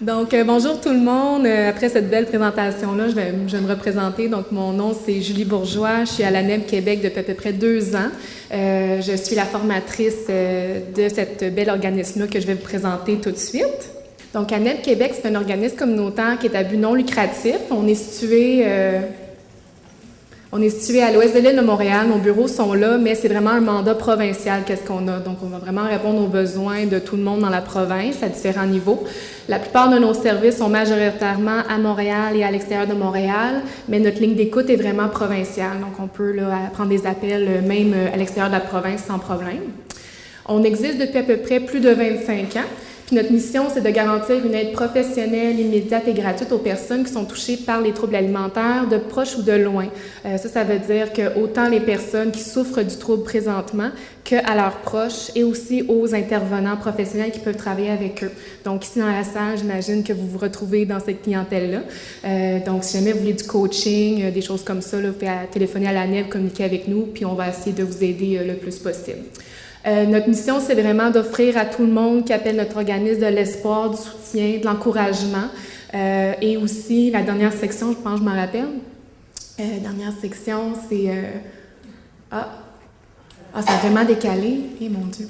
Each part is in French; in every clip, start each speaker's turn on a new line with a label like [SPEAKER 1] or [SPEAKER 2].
[SPEAKER 1] Bonjour tout le monde. Après cette belle présentation-là, je vais me représenter. Donc, mon nom, c'est Julie Bourgeois. Je suis à l'ANEB Québec depuis à peu près 2 ans. Je suis la formatrice de cette belle organisme-là que je vais vous présenter tout de suite. Donc, ANEB Québec, c'est un organisme communautaire qui est à but non lucratif. On est situé à l'ouest de l'île de Montréal. Nos bureaux sont là, mais c'est vraiment un mandat provincial, qu'est-ce qu'on a. Donc, on va vraiment répondre aux besoins de tout le monde dans la province à différents niveaux. La plupart de nos services sont majoritairement à Montréal et à l'extérieur de Montréal, mais notre ligne d'écoute est vraiment provinciale. Donc, on peut prendre des appels même à l'extérieur de la province sans problème. On existe depuis à peu près plus de 25 ans. Puis notre mission, c'est de garantir une aide professionnelle, immédiate et gratuite aux personnes qui sont touchées par les troubles alimentaires, de proche ou de loin. Ça veut dire que autant les personnes qui souffrent du trouble présentement qu'à leurs proches et aussi aux intervenants professionnels qui peuvent travailler avec eux. Donc ici dans la salle, j'imagine que vous vous retrouvez dans cette clientèle-là. Donc si jamais vous voulez du coaching, des choses comme ça, là, vous pouvez téléphoner à l'ANEB, communiquer avec nous, puis on va essayer de vous aider le plus possible. Notre mission, c'est vraiment d'offrir à tout le monde qui appelle notre organisme de l'espoir, du soutien, de l'encouragement. Et aussi, la dernière section, je pense que je m'en rappelle. Dernière section, c'est... ça a vraiment décalé. Eh mon Dieu!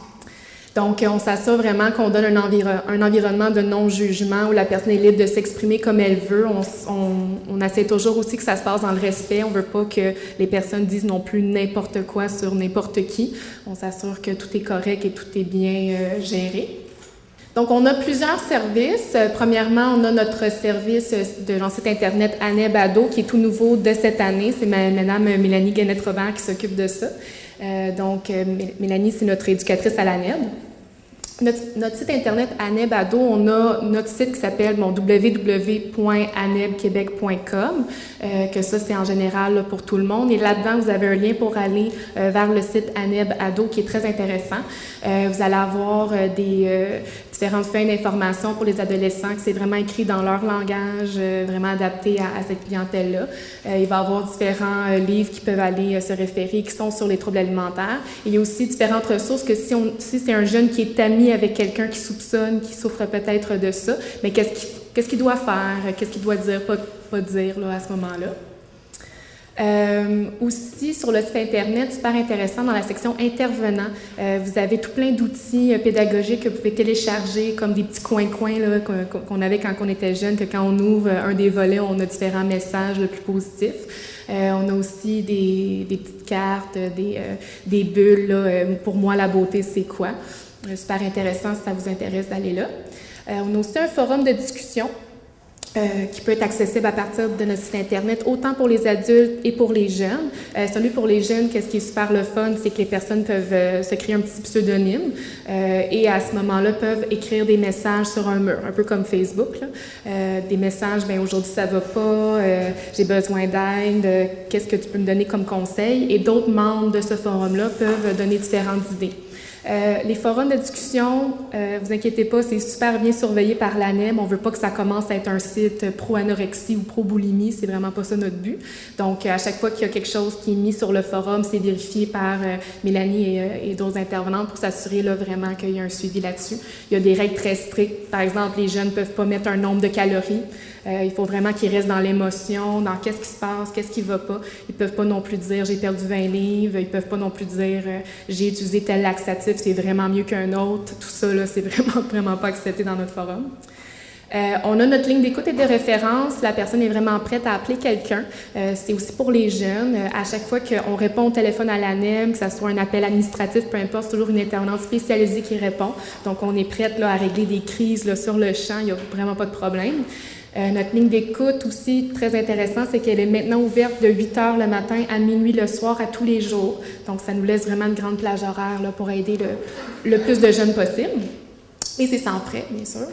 [SPEAKER 1] Donc, on s'assure vraiment qu'on donne un environnement de non-jugement où la personne est libre de s'exprimer comme elle veut. On essaie toujours aussi que ça se passe dans le respect. On ne veut pas que les personnes disent non plus n'importe quoi sur n'importe qui. On s'assure que tout est correct et tout est bien géré. Donc, on a plusieurs services. Premièrement, on a notre service de site Internet ANEB Ado, qui est tout nouveau de cette année. C'est Madame Mélanie Guénette-Robert qui s'occupe de ça. Mélanie, c'est notre éducatrice à l'ANEB. Notre site Internet ANEB Ado, on a notre site qui s'appelle www.anebquebec.com, que ça, c'est en général là, pour tout le monde. Et là-dedans, vous avez un lien pour aller vers le site ANEB Ado, qui est très intéressant. Vous allez avoir différentes feuilles d'informations pour les adolescents, que c'est vraiment écrit dans leur langage, vraiment adapté à cette clientèle-là. Il va y avoir différents livres qui peuvent aller se référer, qui sont sur les troubles alimentaires. Et il y a aussi différentes ressources que si c'est un jeune qui est ami avec quelqu'un qui soupçonne, qui souffre peut-être de ça, mais qu'est-ce qu'il doit faire, qu'est-ce qu'il doit dire, pas dire là, à ce moment-là. Aussi, sur le site Internet, super intéressant, dans la section intervenants, vous avez tout plein d'outils pédagogiques que vous pouvez télécharger, comme des petits coins-coins là, qu'on avait quand on était jeune, que quand on ouvre un des volets, on a différents messages le plus positifs. On a aussi des petites cartes, des bulles. Là, pour moi, la beauté, c'est quoi? Super intéressant si ça vous intéresse d'aller là. On a aussi un forum de discussion qui peut être accessible à partir de notre site Internet, autant pour les adultes et pour les jeunes. Celui pour les jeunes, qu'est-ce qui est super le fun, c'est que les personnes peuvent se créer un petit pseudonyme et à ce moment-là, peuvent écrire des messages sur un mur, un peu comme Facebook. Là. Des messages, aujourd'hui ça va pas, j'ai besoin d'aide, qu'est-ce que tu peux me donner comme conseil? Et d'autres membres de ce forum-là peuvent donner différentes idées. Les forums de discussion, vous inquiétez pas, c'est super bien surveillé par l'ANEB. On veut pas que ça commence à être un site pro-anorexie ou pro-boulimie, c'est vraiment pas ça notre but. Donc, à chaque fois qu'il y a quelque chose qui est mis sur le forum, c'est vérifié par Mélanie et d'autres intervenantes pour s'assurer là, vraiment qu'il y a un suivi là-dessus. Il y a des règles très strictes. Par exemple, les jeunes ne peuvent pas mettre un nombre de calories. Il faut vraiment qu'ils restent dans l'émotion, dans qu'est-ce qui se passe, qu'est-ce qui va pas. Ils peuvent pas non plus dire « j'ai perdu 20 livres », ils peuvent pas non plus dire « j'ai utilisé tel laxatif, c'est vraiment mieux qu'un autre ». Tout ça, là, c'est vraiment pas accepté dans notre forum. On a notre ligne d'écoute et de référence. La personne est vraiment prête à appeler quelqu'un. C'est aussi pour les jeunes. À chaque fois qu'on répond au téléphone à l'ANEB, que ce soit un appel administratif, peu importe, c'est toujours une intervenante spécialisée qui répond. Donc, on est prête là, à régler des crises là, sur le champ. Il n'y a vraiment pas de problème. Notre ligne d'écoute aussi, très intéressant, c'est qu'elle est maintenant ouverte de 8h le matin à minuit le soir à tous les jours. Donc, ça nous laisse vraiment une grande plage horaire là, pour aider le plus de jeunes possible. Et c'est sans frais, bien sûr.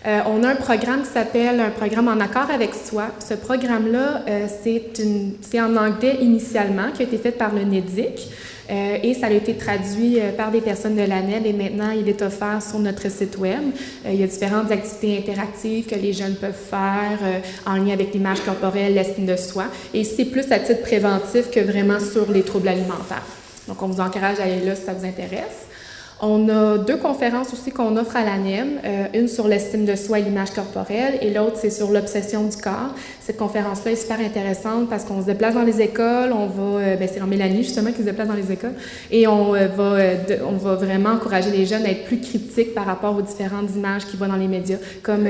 [SPEAKER 1] On a un programme qui s'appelle un programme en accord avec soi. Ce programme-là, c'est en anglais initialement, qui a été fait par le NEDIC. Et ça a été traduit par des personnes de l'ANEB et maintenant, il est offert sur notre site web. Il y a différentes activités interactives que les jeunes peuvent faire en lien avec l'image corporelle, l'estime de soi. Et c'est plus à titre préventif que vraiment sur les troubles alimentaires. Donc, on vous encourage à aller là si ça vous intéresse. On a 2 conférences aussi qu'on offre à l'ANEM, une sur l'estime de soi et l'image corporelle et l'autre c'est sur l'obsession du corps. Cette conférence-là est super intéressante parce qu'on se déplace dans les écoles, c'est en Mélanie justement qui se déplace dans les écoles et on va vraiment encourager les jeunes à être plus critiques par rapport aux différentes images qu'ils voient dans les médias. Comme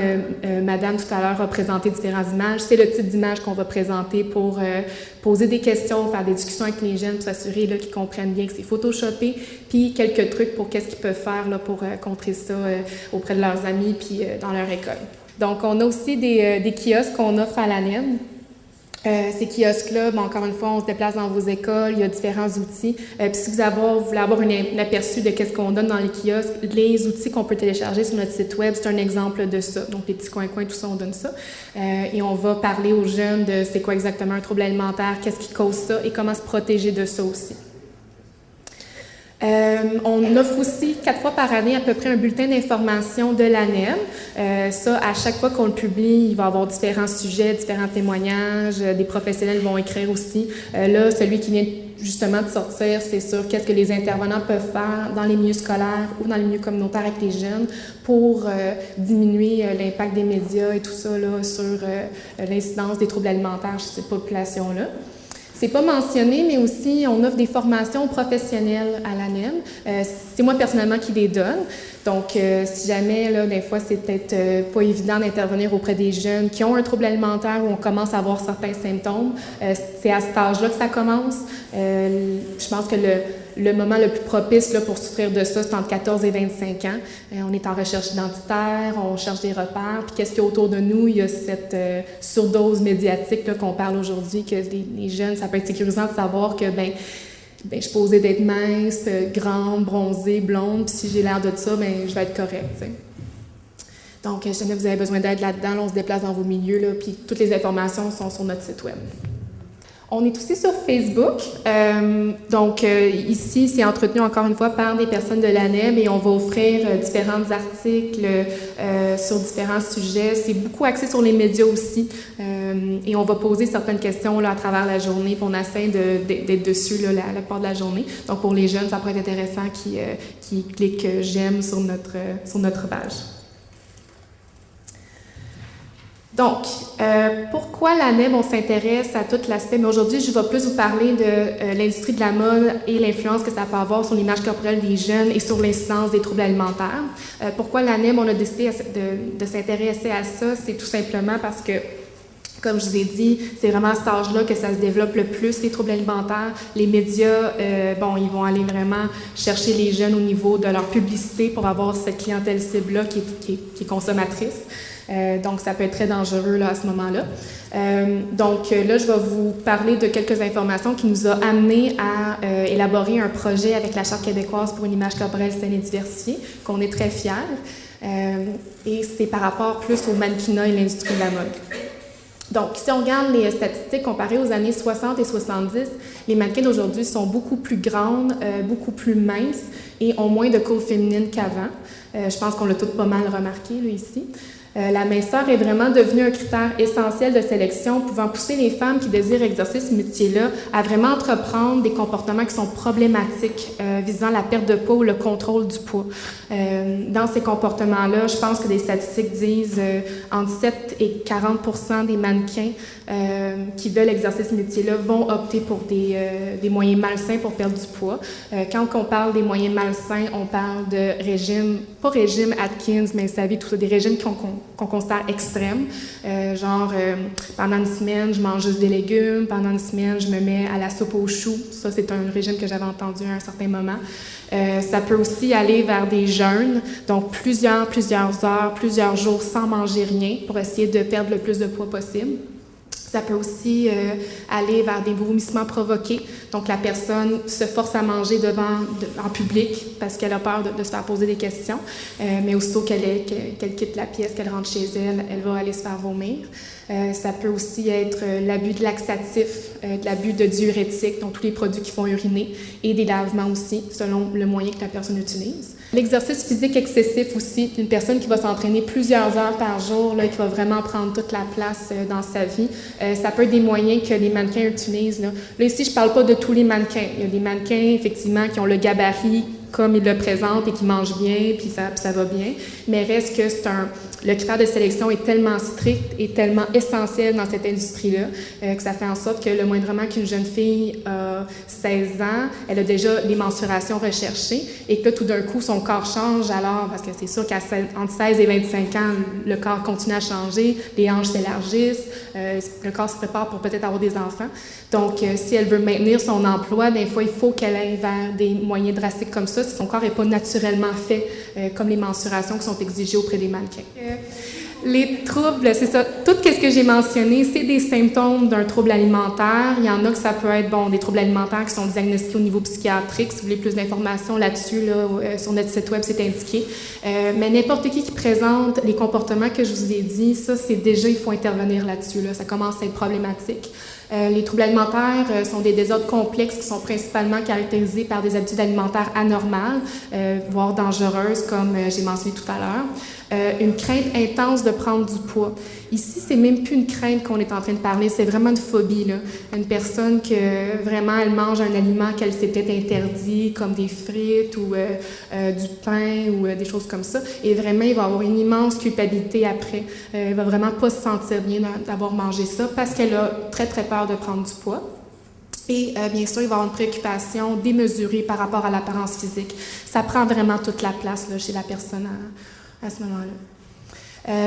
[SPEAKER 1] Madame tout à l'heure a présenté différentes images, c'est le type d'image qu'on va présenter pour poser des questions, faire des discussions avec les jeunes pour s'assurer qu'ils comprennent bien que c'est photoshopé, puis quelques trucs pour qu'est-ce qu'ils peuvent faire là, pour contrer ça auprès de leurs amis puis dans leur école. Donc, on a aussi des kiosques qu'on offre à l'ANEM. Ces kiosques-là, encore une fois, on se déplace dans vos écoles, il y a différents outils. Puis si vous voulez avoir un aperçu de qu'est-ce qu'on donne dans les kiosques, les outils qu'on peut télécharger sur notre site web, c'est un exemple de ça. Donc, les petits coins-coins, tout ça, on donne ça. Et on va parler aux jeunes de c'est quoi exactement un trouble alimentaire, qu'est-ce qui cause ça et comment se protéger de ça aussi. On offre aussi 4 fois par année à peu près un bulletin d'information de l'ANEM. Ça, à chaque fois qu'on le publie, il va y avoir différents sujets, différents témoignages, des professionnels vont écrire aussi. Là, celui qui vient justement de sortir, c'est sur qu'est-ce que les intervenants peuvent faire dans les milieux scolaires ou dans les milieux communautaires avec les jeunes pour diminuer l'impact des médias et tout ça là, sur l'incidence des troubles alimentaires chez cette population-là. C'est pas mentionné, mais aussi on offre des formations professionnelles à l'ANEM. C'est moi personnellement qui les donne. Donc, si jamais, là, des fois, c'est peut-être pas évident d'intervenir auprès des jeunes qui ont un trouble alimentaire ou on commence à avoir certains symptômes, c'est à cet âge-là que ça commence. Je pense que le moment le plus propice là, pour souffrir de ça, c'est entre 14 et 25 ans. On est en recherche identitaire, on cherche des repères. Puis qu'est-ce qu'il y a autour de nous? Il y a cette surdose médiatique là, qu'on parle aujourd'hui, que les jeunes, ça peut être sécurisant de savoir que, je suis posée d'être mince, grande, bronzée, blonde, puis si j'ai l'air de ça, je vais être correcte. T'sais. Donc, si jamais vous avez besoin d'aide là-dedans, là, on se déplace dans vos milieux, là, puis toutes les informations sont sur notre site web. On est aussi sur Facebook. Ici, c'est entretenu encore une fois par des personnes de l'ANEM et on va offrir différents articles sur différents sujets. C'est beaucoup axé sur les médias aussi. Et on va poser certaines questions là, à travers la journée, puis on essaie d'être dessus là, la plupart de la journée. Donc, pour les jeunes, ça pourrait être intéressant qu'ils cliquent « J'aime » sur notre page. Donc, pourquoi l'ANEM, on s'intéresse à tout l'aspect, mais aujourd'hui, je vais plus vous parler de l'industrie de la mode et l'influence que ça peut avoir sur l'image corporelle des jeunes et sur l'incidence des troubles alimentaires. Pourquoi l'ANEM, on a décidé de s'intéresser à ça, c'est tout simplement parce que, comme je vous ai dit, c'est vraiment à cet âge-là que ça se développe le plus, les troubles alimentaires. Les médias, ils vont aller vraiment chercher les jeunes au niveau de leur publicité pour avoir cette clientèle cible-là qui est consommatrice. Donc, ça peut être très dangereux là, à ce moment-là. Là, je vais vous parler de quelques informations qui nous a amené à élaborer un projet avec la Charte québécoise pour une image corporelle saine et diversifiée, qu'on est très fiers. Et c'est par rapport plus au mannequinat et l'industrie de la mode. Donc, si on regarde les statistiques comparées aux années 60 et 70, les mannequins d'aujourd'hui sont beaucoup plus grandes, beaucoup plus minces et ont moins de courbes féminines qu'avant. Je pense qu'on l'a toutes pas mal remarqué là, ici. La minceur est vraiment devenue un critère essentiel de sélection, pouvant pousser les femmes qui désirent exercer ce métier-là à vraiment entreprendre des comportements qui sont problématiques, visant la perte de poids ou le contrôle du poids. Dans ces comportements-là, je pense que des statistiques disent entre 7 et 40% des mannequins qui veulent exercer ce métier-là vont opter pour des moyens malsains pour perdre du poids. Quand on parle des moyens malsains, on parle de régime, pas régime Atkins, mais vous savez, tout ça, des régimes qu'on considère extrêmes. Pendant une semaine, je mange juste des légumes. Pendant une semaine, je me mets à la soupe aux choux. Ça, c'est un régime que j'avais entendu à un certain moment. Ça peut aussi aller vers des jeûnes, donc plusieurs heures, plusieurs jours sans manger rien pour essayer de perdre le plus de poids possible. Ça peut aussi aller vers des vomissements provoqués. Donc, la personne se force à manger en public parce qu'elle a peur de se faire poser des questions. Mais aussitôt qu'elle quitte la pièce, qu'elle rentre chez elle, elle va aller se faire vomir. Ça peut aussi être l'abus de laxatifs, de l'abus de diurétiques, donc tous les produits qui font uriner, et des lavements aussi, selon le moyen que la personne utilise. L'exercice physique excessif aussi, une personne qui va s'entraîner plusieurs heures par jour, là, qui va vraiment prendre toute la place dans sa vie. Ça peut être des moyens que les mannequins utilisent. Là ici, je ne parle pas de tous les mannequins. Il y a des mannequins, effectivement, qui ont le gabarit comme ils le présentent et qu'ils mangent bien, puis ça va bien. Mais reste que le critère de sélection est tellement strict et tellement essentiel dans cette industrie-là que ça fait en sorte que le moindrement qu'une jeune fille a 16 ans, elle a déjà les mensurations recherchées et que là, tout d'un coup, son corps change alors, parce que c'est sûr qu'entre 16 et 25 ans, le corps continue à changer, les hanches s'élargissent, le corps se prépare pour peut-être avoir des enfants. Donc, si elle veut maintenir son emploi, des fois, il faut qu'elle aille vers des moyens drastiques comme ça si son corps n'est pas naturellement fait, comme les mensurations qui sont exigées auprès des mannequins. Les troubles, c'est ça. Tout ce que j'ai mentionné, c'est des symptômes d'un trouble alimentaire. Il y en a que ça peut être des troubles alimentaires qui sont diagnostiqués au niveau psychiatrique. Si vous voulez plus d'informations là-dessus, sur notre site web, c'est indiqué. Mais n'importe qui présente les comportements que je vous ai dit, ça, c'est déjà, il faut intervenir là-dessus. Ça commence à être problématique. Les troubles alimentaires sont des désordres complexes qui sont principalement caractérisés par des habitudes alimentaires anormales, voire dangereuses, comme j'ai mentionné tout à l'heure. Une crainte intense de prendre du poids. Ici, c'est même plus une crainte qu'on est en train de parler, c'est vraiment une phobie, là. Une personne que vraiment, elle mange un aliment qu'elle s'est peut-être interdit, comme des frites ou du pain ou des choses comme ça. Et vraiment, il va avoir une immense culpabilité après. Elle va vraiment pas se sentir bien d'avoir mangé ça parce qu'elle a très, très peur de prendre du poids. Et bien sûr, il va y avoir une préoccupation démesurée par rapport à l'apparence physique. Ça prend vraiment toute la place là, chez la personne à ce moment-là.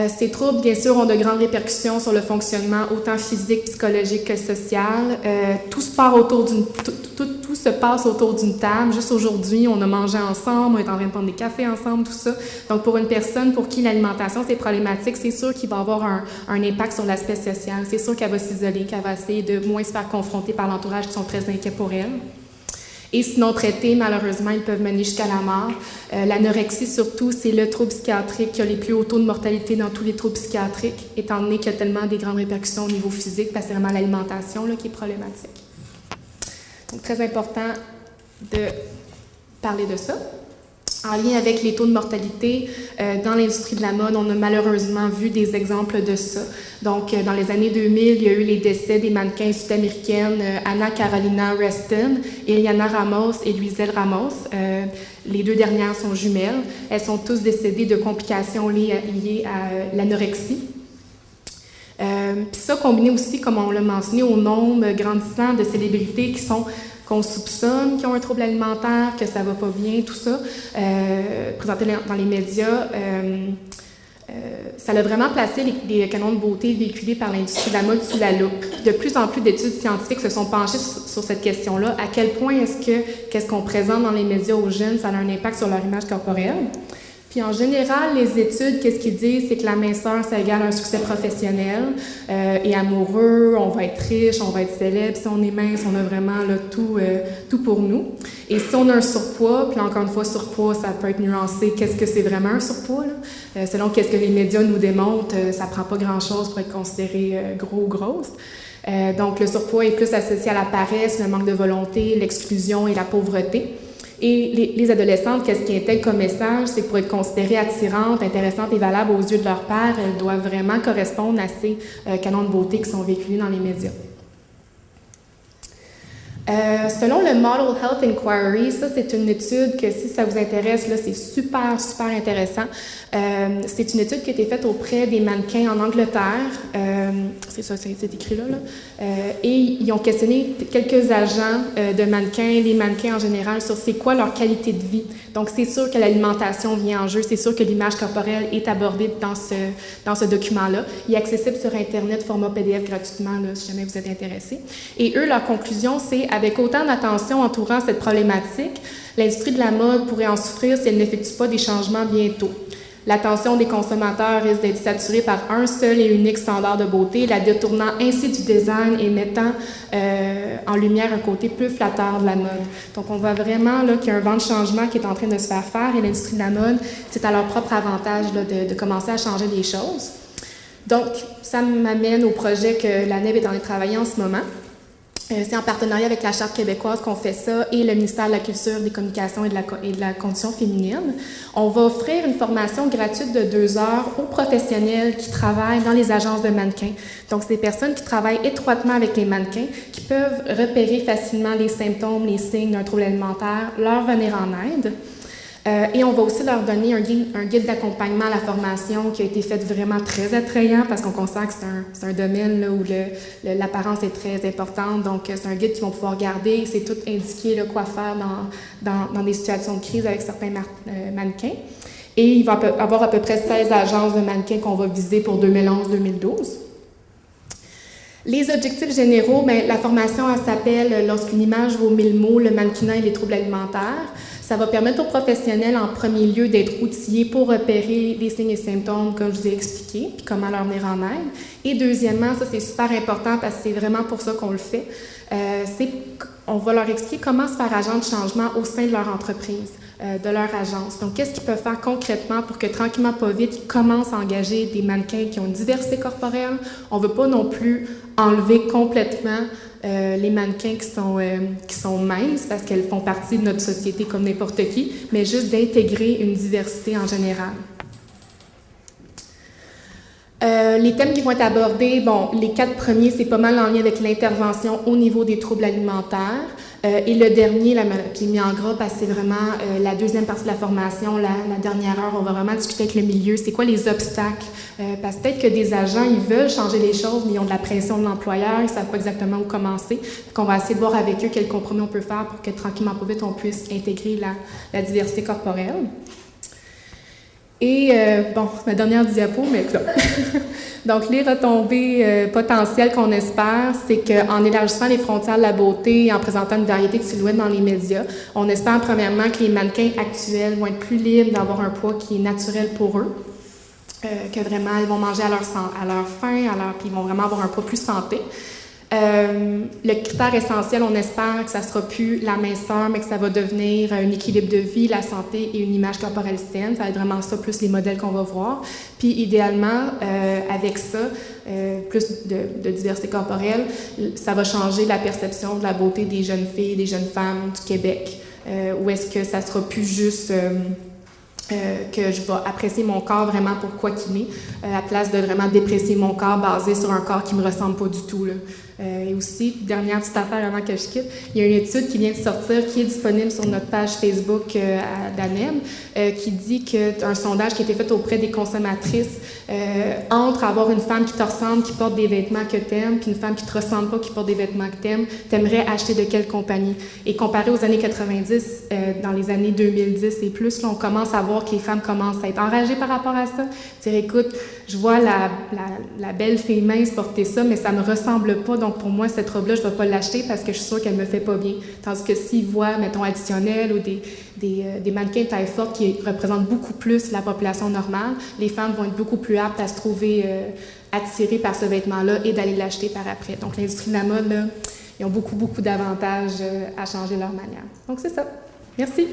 [SPEAKER 1] Ces troubles, bien sûr, ont de grandes répercussions sur le fonctionnement autant physique, psychologique que social. Tout se passe autour d'une table. Juste aujourd'hui, on a mangé ensemble, on est en train de prendre des cafés ensemble, tout ça. Donc, pour une personne pour qui l'alimentation, c'est problématique, c'est sûr qu'il va avoir un impact sur l'aspect social. C'est sûr qu'elle va s'isoler, qu'elle va essayer de moins se faire confronter par l'entourage qui sont très inquiets pour elle. Et sinon traités, malheureusement, ils peuvent mener jusqu'à la mort. L'anorexie, surtout, c'est le trouble psychiatrique qui a les plus hauts taux de mortalité dans tous les troubles psychiatriques, étant donné qu'il y a tellement des grandes répercussions au niveau physique, parce que c'est vraiment l'alimentation qui est problématique. Donc, très important de parler de ça. En lien avec les taux de mortalité, dans l'industrie de la mode, on a malheureusement vu des exemples de ça. Donc, dans les années 2000, il y a eu les décès des mannequins sud-américaines Anna Carolina Reston, Eliana Ramos et Luiselle Ramos. Les deux dernières sont jumelles. Elles sont tous décédées de complications liées à l'anorexie. Puis ça, combiné aussi, comme on l'a mentionné, au nombre grandissant de célébrités qu'on soupçonne qui ont un trouble alimentaire, que ça va pas bien, tout ça, présenté dans les médias, ça a vraiment placé les canons de beauté véhiculés par l'industrie de la mode sous la loupe. De plus en plus d'études scientifiques se sont penchées sur cette question-là. À quel point qu'est-ce qu'on présente dans les médias aux jeunes, ça a un impact sur leur image corporelle? Puis en général, les études, qu'est-ce qu'ils disent, c'est que la minceur, ça égale un succès professionnel et amoureux, on va être riche, on va être célèbre. Si on est mince, on a vraiment là, tout pour nous. Et si on a un surpoids, puis encore une fois, surpoids, ça peut être nuancé. Qu'est-ce que c'est vraiment un surpoids? Là? Selon qu'est-ce que les médias nous démontrent, ça prend pas grand-chose pour être considéré gros ou grosse. Donc le surpoids est plus associé à la paresse, le manque de volonté, l'exclusion et la pauvreté. Et les adolescentes, qu'est-ce qui intègre comme message? C'est que pour être considérées attirantes, intéressantes et valables aux yeux de leur père, elles doivent vraiment correspondre à ces canons de beauté qui sont véhiculés dans les médias. Selon le Model Health Inquiry, ça c'est une étude que si ça vous intéresse, là, c'est super, super intéressant. C'est une étude qui a été faite auprès des mannequins en Angleterre. C'est ça, c'est écrit là. Et ils ont questionné quelques agents de mannequins, les mannequins en général, sur c'est quoi leur qualité de vie. Donc c'est sûr que l'alimentation vient en jeu, c'est sûr que l'image corporelle est abordée dans ce document-là. Il est accessible sur Internet, format PDF gratuitement, là, si jamais vous êtes intéressé. Et eux, leur conclusion, c'est avec autant d'attention entourant cette problématique, l'industrie de la mode pourrait en souffrir si elle n'effectue pas des changements bientôt. L'attention des consommateurs risque d'être saturée par un seul et unique standard de beauté, la détournant ainsi du design et mettant en lumière un côté plus flatteur de la mode. Donc, on voit vraiment là, qu'il y a un vent de changement qui est en train de se faire et l'industrie de la mode, c'est à leur propre avantage là, de commencer à changer les choses. Donc, ça m'amène au projet que la NEB est en train de travailler en ce moment. C'est en partenariat avec la Charte québécoise qu'on fait ça et le ministère de la Culture, des Communications et de la Condition féminine. On va offrir une formation gratuite de 2 heures aux professionnels qui travaillent dans les agences de mannequins. Donc, c'est des personnes qui travaillent étroitement avec les mannequins, qui peuvent repérer facilement les symptômes, les signes d'un trouble alimentaire, leur venir en aide. Et on va aussi leur donner un guide d'accompagnement à la formation qui a été fait vraiment très attrayant parce qu'on considère que c'est un domaine là, où l'apparence est très importante. Donc, c'est un guide qu'ils vont pouvoir garder. C'est tout indiqué là, quoi faire dans des situations de crise avec certains mannequins. Et il va y avoir à peu près 16 agences de mannequins qu'on va viser pour 2011-2012. Les objectifs généraux, bien, la formation s'appelle « Lorsqu'une image vaut 1000 mots, le mannequinat et les troubles alimentaires ». Ça va permettre aux professionnels, en premier lieu, d'être outillés pour repérer les signes et symptômes, comme je vous ai expliqué, puis comment leur venir en aide. Et deuxièmement, ça c'est super important parce que c'est vraiment pour ça qu'on le fait, on va leur expliquer comment se faire agent de changement au sein de leur entreprise, de leur agence. Donc, qu'est-ce qu'ils peuvent faire concrètement pour que, tranquillement, pas vite, ils commencent à engager des mannequins qui ont une diversité corporelle. On ne veut pas non plus enlever complètement les mannequins qui sont minces parce qu'elles font partie de notre société comme n'importe qui, mais juste d'intégrer une diversité en général. Les thèmes qui vont être abordés, bon, les 4 premiers, c'est pas mal en lien avec l'intervention au niveau des troubles alimentaires. Et le dernier, qui est mis en gras, parce que c'est vraiment la deuxième partie de la formation, la dernière heure, on va vraiment discuter avec le milieu, c'est quoi les obstacles. Parce que peut-être que des agents, ils veulent changer les choses, mais ils ont de la pression de l'employeur, ils ne savent pas exactement où commencer. Donc, on va essayer de voir avec eux quel compromis on peut faire pour que tranquillement, pas vite, on puisse intégrer la diversité corporelle. Et, bon, ma dernière diapo, mais là. Donc, les retombées potentielles qu'on espère, c'est qu'en élargissant les frontières de la beauté et en présentant une variété de silhouettes dans les médias, on espère premièrement que les mannequins actuels vont être plus libres d'avoir un poids qui est naturel pour eux, que vraiment, ils vont manger à leur faim, puis ils vont vraiment avoir un poids plus santé. Le critère essentiel, on espère que ça ne sera plus la minceur, mais que ça va devenir un équilibre de vie, la santé et une image corporelle saine. Ça va être vraiment ça, plus les modèles qu'on va voir. Puis idéalement, avec ça, plus de diversité corporelle, ça va changer la perception de la beauté des jeunes filles, des jeunes femmes du Québec. Ou est-ce que ça ne sera plus juste... que je vais apprécier mon corps vraiment pour quoi qu'il est, à place de vraiment déprécier mon corps basé sur un corps qui me ressemble pas du tout, là. Et aussi, dernière petite affaire avant que je quitte, il y a une étude qui vient de sortir, qui est disponible sur notre page Facebook d'ANEM, qui dit qu'un sondage qui a été fait auprès des consommatrices entre avoir une femme qui te ressemble, qui porte des vêtements que t'aimes, puis une femme qui te ressemble pas, qui porte des vêtements que t'aimerais acheter de quelle compagnie? Et comparé aux années 90, dans les années 2010 et plus, là, on commence à voir que les femmes commencent à être enragées par rapport à ça. Dire, écoute, je vois la belle fille mince porter ça, mais ça me ressemble pas, donc pour moi, cette robe-là, je ne vais pas l'acheter parce que je suis sûre qu'elle me fait pas bien. Tandis que s'ils voient, mettons, additionnel ou des mannequins taille forte qui représentent beaucoup plus la population normale, les femmes vont être beaucoup plus aptes à se trouver attirées par ce vêtement-là et d'aller l'acheter par après. Donc, l'industrie de la mode, là, ils ont beaucoup, beaucoup d'avantages à changer leur manière. Donc, c'est ça. Merci.